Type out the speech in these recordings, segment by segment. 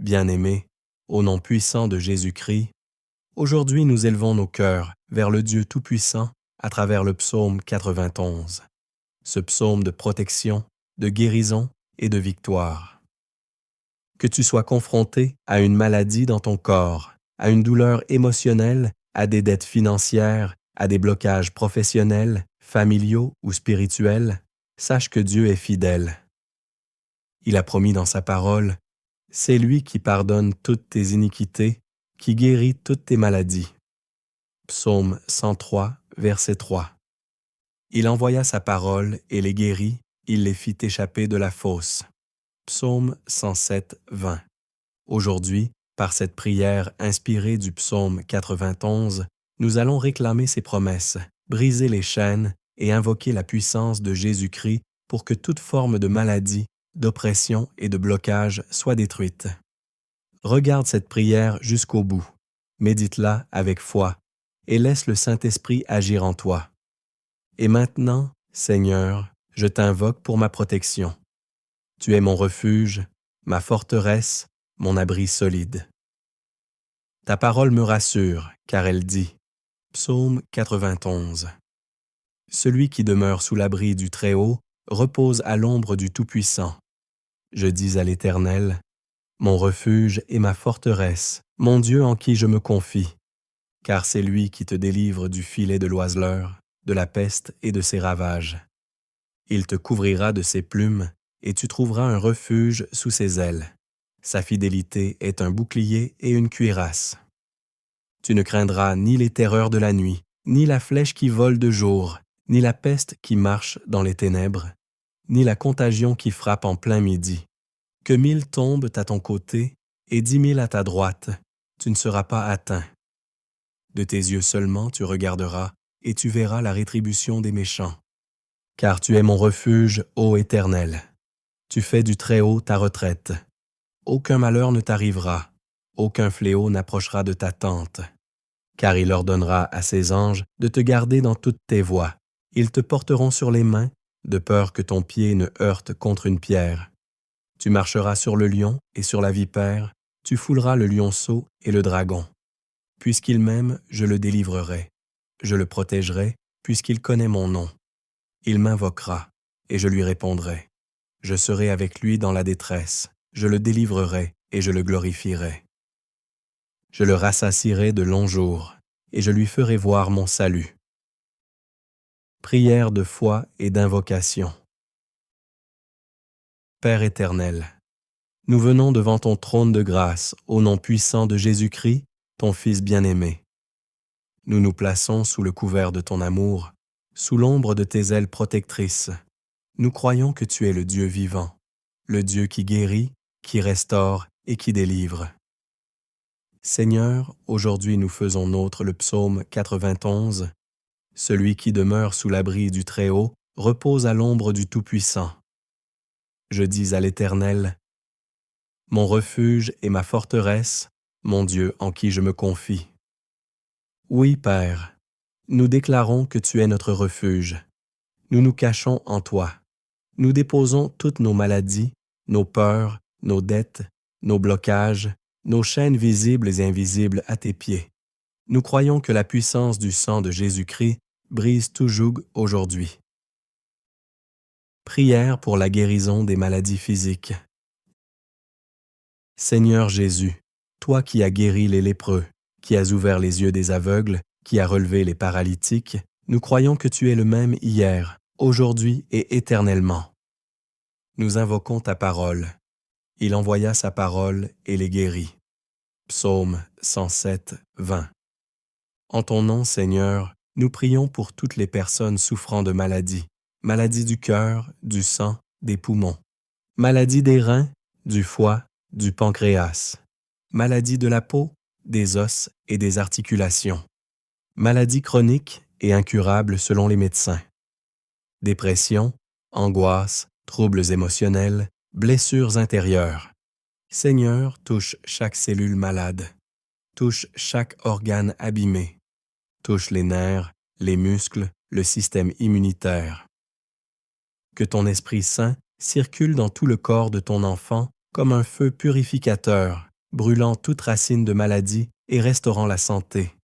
Bien-aimés, au nom puissant de Jésus-Christ, aujourd'hui nous élevons nos cœurs vers le Dieu Tout-Puissant à travers le psaume 91, ce psaume de protection, de guérison et de victoire. Que tu sois confronté à une maladie dans ton corps, à une douleur émotionnelle, à des dettes financières, à des blocages professionnels, familiaux ou spirituels, sache que Dieu est fidèle. Il a promis dans sa parole, « C'est lui qui pardonne toutes tes iniquités, qui guérit toutes tes maladies. » Psaume 103, verset 3. Il envoya sa parole et les guérit, il les fit échapper de la fosse. Psaume 107, 20. Aujourd'hui, par cette prière inspirée du psaume 91, nous allons réclamer ses promesses, briser les chaînes et invoquer la puissance de Jésus-Christ pour que toute forme de maladie, d'oppression et de blocage soit détruite. Regarde cette prière jusqu'au bout, médite-la avec foi et laisse le Saint-Esprit agir en toi. Et maintenant, Seigneur, je t'invoque pour ma protection. Tu es mon refuge, ma forteresse, mon abri solide. Ta parole me rassure, car elle dit, Psaume 91. Celui qui demeure sous l'abri du Très-Haut repose à l'ombre du Tout-Puissant. Je dis à l'Éternel, mon refuge et ma forteresse, mon Dieu en qui je me confie, car c'est lui qui te délivre du filet de l'oiseleur, de la peste et de ses ravages. Il te couvrira de ses plumes, et tu trouveras un refuge sous ses ailes. Sa fidélité est un bouclier et une cuirasse. Tu ne craindras ni les terreurs de la nuit, ni la flèche qui vole de jour, ni la peste qui marche dans les ténèbres, ni la contagion qui frappe en plein midi. Que 1000 tombent à ton côté et 10 000 à ta droite, tu ne seras pas atteint. De tes yeux seulement tu regarderas et tu verras la rétribution des méchants. Car tu es mon refuge, ô Éternel. Tu fais du Très-Haut ta retraite. Aucun malheur ne t'arrivera, aucun fléau n'approchera de ta tente. Car il ordonnera à ses anges de te garder dans toutes tes voies. Ils te porteront sur les mains, de peur que ton pied ne heurte contre une pierre. Tu marcheras sur le lion et sur la vipère, tu fouleras le lionceau et le dragon. Puisqu'il m'aime, je le délivrerai. Je le protégerai, puisqu'il connaît mon nom. Il m'invoquera, et je lui répondrai. Je serai avec lui dans la détresse, je le délivrerai et je le glorifierai. Je le rassasierai de longs jours, et je lui ferai voir mon salut. Prière de foi et d'invocation. Père éternel, nous venons devant ton trône de grâce au nom puissant de Jésus-Christ, ton Fils bien-aimé. Nous nous plaçons sous le couvert de ton amour, sous l'ombre de tes ailes protectrices. Nous croyons que tu es le Dieu vivant, le Dieu qui guérit, qui restaure et qui délivre. Seigneur, aujourd'hui nous faisons nôtre le psaume 91. Celui qui demeure sous l'abri du Très-Haut repose à l'ombre du Tout-Puissant. Je dis à l'Éternel, mon refuge et ma forteresse, mon Dieu en qui je me confie. Oui, Père, nous déclarons que tu es notre refuge. Nous nous cachons en toi. Nous déposons toutes nos maladies, nos peurs, nos dettes, nos blocages, nos chaînes visibles et invisibles à tes pieds. Nous croyons que la puissance du sang de Jésus-Christ brise tout joug aujourd'hui. Prière pour la guérison des maladies physiques. Seigneur Jésus, toi qui as guéri les lépreux, qui as ouvert les yeux des aveugles, qui as relevé les paralytiques, nous croyons que tu es le même hier, aujourd'hui et éternellement. Nous invoquons ta parole. Il envoya sa parole et les guérit. Psaume 107, 20. En ton nom, Seigneur, nous prions pour toutes les personnes souffrant de maladies, maladies du cœur, du sang, des poumons, maladies des reins, du foie, du pancréas, maladies de la peau, des os et des articulations, maladies chroniques et incurables selon les médecins, dépression, angoisse, troubles émotionnels, blessures intérieures. Seigneur, touche chaque cellule malade, touche chaque organe abîmé, touche les nerfs, les muscles, le système immunitaire. Que ton Esprit Saint circule dans tout le corps de ton enfant comme un feu purificateur brûlant toute racine de maladie et restaurant la santé.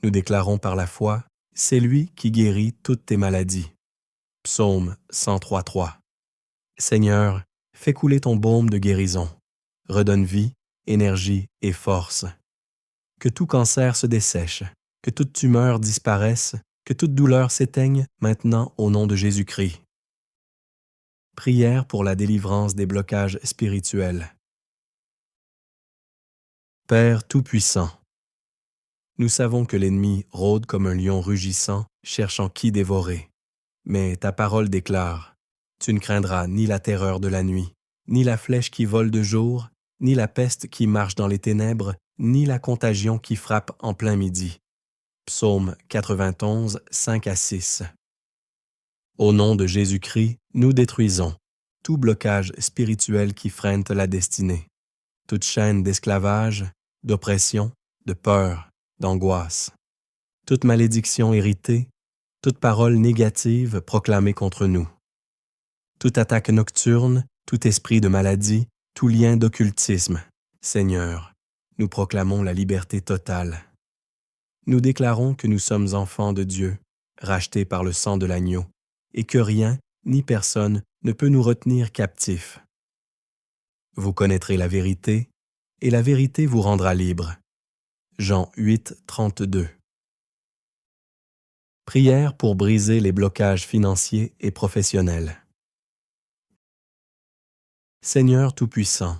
Nous déclarons par la foi, c'est lui qui guérit toutes tes maladies. Psaume 103:3. Seigneur, fais couler ton baume de guérison. Redonne vie, énergie et force. Que tout cancer se dessèche, que toute tumeur disparaisse, que toute douleur s'éteigne maintenant au nom de Jésus-Christ. Prière pour la délivrance des blocages spirituels. Père Tout-Puissant, nous savons que l'ennemi rôde comme un lion rugissant, cherchant qui dévorer. Mais ta parole déclare, tu ne craindras ni la terreur de la nuit, ni la flèche qui vole de jour, ni la peste qui marche dans les ténèbres, ni la contagion qui frappe en plein midi. Psaume 91, 5-6. Au nom de Jésus-Christ, nous détruisons tout blocage spirituel qui freine la destinée, toute chaîne d'esclavage, d'oppression, de peur, d'angoisse, toute malédiction héritée, toute parole négative proclamée contre nous, toute attaque nocturne, tout esprit de maladie, tout lien d'occultisme. Seigneur, nous proclamons la liberté totale. Nous déclarons que nous sommes enfants de Dieu, rachetés par le sang de l'agneau, et que rien ni personne ne peut nous retenir captifs. Vous connaîtrez la vérité, et la vérité vous rendra libre. Jean 8, 32. Prière pour briser les blocages financiers et professionnels. Seigneur Tout-Puissant,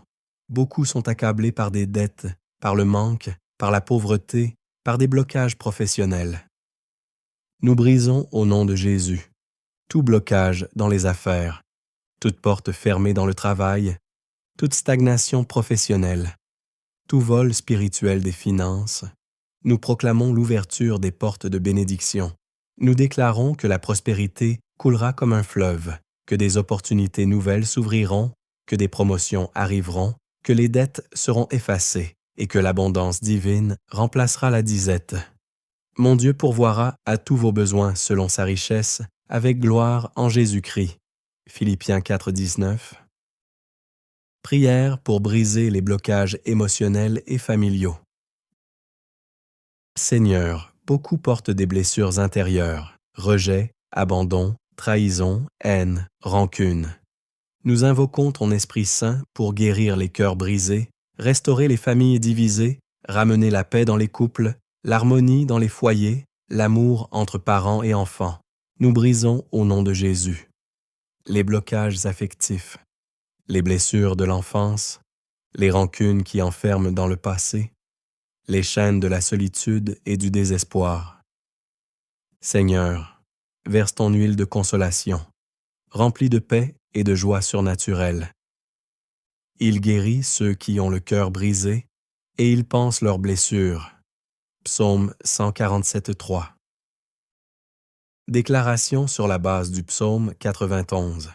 beaucoup sont accablés par des dettes, par le manque, par la pauvreté, par des blocages professionnels. Nous brisons au nom de Jésus tout blocage dans les affaires, toute porte fermée dans le travail, toute stagnation professionnelle, tout vol spirituel des finances. Nous proclamons l'ouverture des portes de bénédiction. Nous déclarons que la prospérité coulera comme un fleuve, que des opportunités nouvelles s'ouvriront, que des promotions arriveront, que les dettes seront effacées et que l'abondance divine remplacera la disette. Mon Dieu pourvoira à tous vos besoins selon sa richesse, avec gloire en Jésus-Christ. Philippiens 4:19. Prière pour briser les blocages émotionnels et familiaux. Seigneur, beaucoup portent des blessures intérieures, rejet, abandon, trahison, haine, rancune. Nous invoquons ton Esprit Saint pour guérir les cœurs brisés, restaurer les familles divisées, ramener la paix dans les couples, l'harmonie dans les foyers, l'amour entre parents et enfants. Nous brisons au nom de Jésus les blocages affectifs, les blessures de l'enfance, les rancunes qui enferment dans le passé, les chaînes de la solitude et du désespoir. Seigneur, verse ton huile de consolation, remplie de paix et de joie surnaturelle. Il guérit ceux qui ont le cœur brisé et il panse leurs blessures. Psaume 147:3. Déclaration sur la base du psaume 91.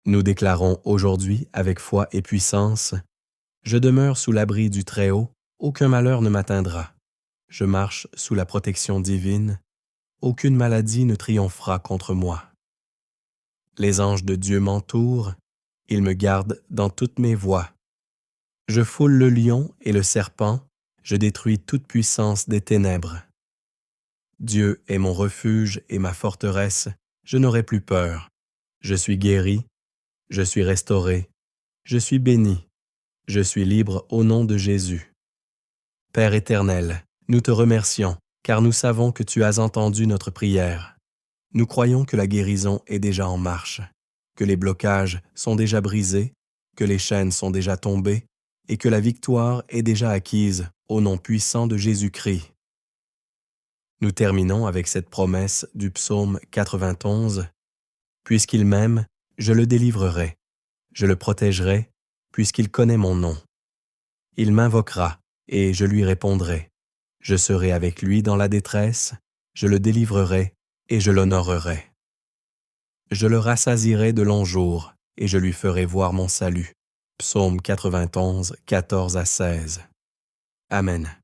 Nous déclarons aujourd'hui avec foi et puissance, « Je demeure sous l'abri du Très-Haut, aucun malheur ne m'atteindra. Je marche sous la protection divine, aucune maladie ne triomphera contre moi. Les anges de Dieu m'entourent, ils me gardent dans toutes mes voies. Je foule le lion et le serpent, je détruis toute puissance des ténèbres. Dieu est mon refuge et ma forteresse, je n'aurai plus peur. Je suis guéri, je suis restauré, je suis béni, je suis libre au nom de Jésus. Père éternel, nous te remercions, car nous savons que tu as entendu notre prière. Nous croyons que la guérison est déjà en marche, que les blocages sont déjà brisés, que les chaînes sont déjà tombées et que la victoire est déjà acquise au nom puissant de Jésus-Christ. Nous terminons avec cette promesse du psaume 91. « Puisqu'il m'aime, je le délivrerai. Je le protégerai, puisqu'il connaît mon nom. Il m'invoquera, et je lui répondrai. Je serai avec lui dans la détresse, je le délivrerai, et je l'honorerai. Je le rassasierai de longs jours, et je lui ferai voir mon salut. » Psaume 91, 14-16. Amen.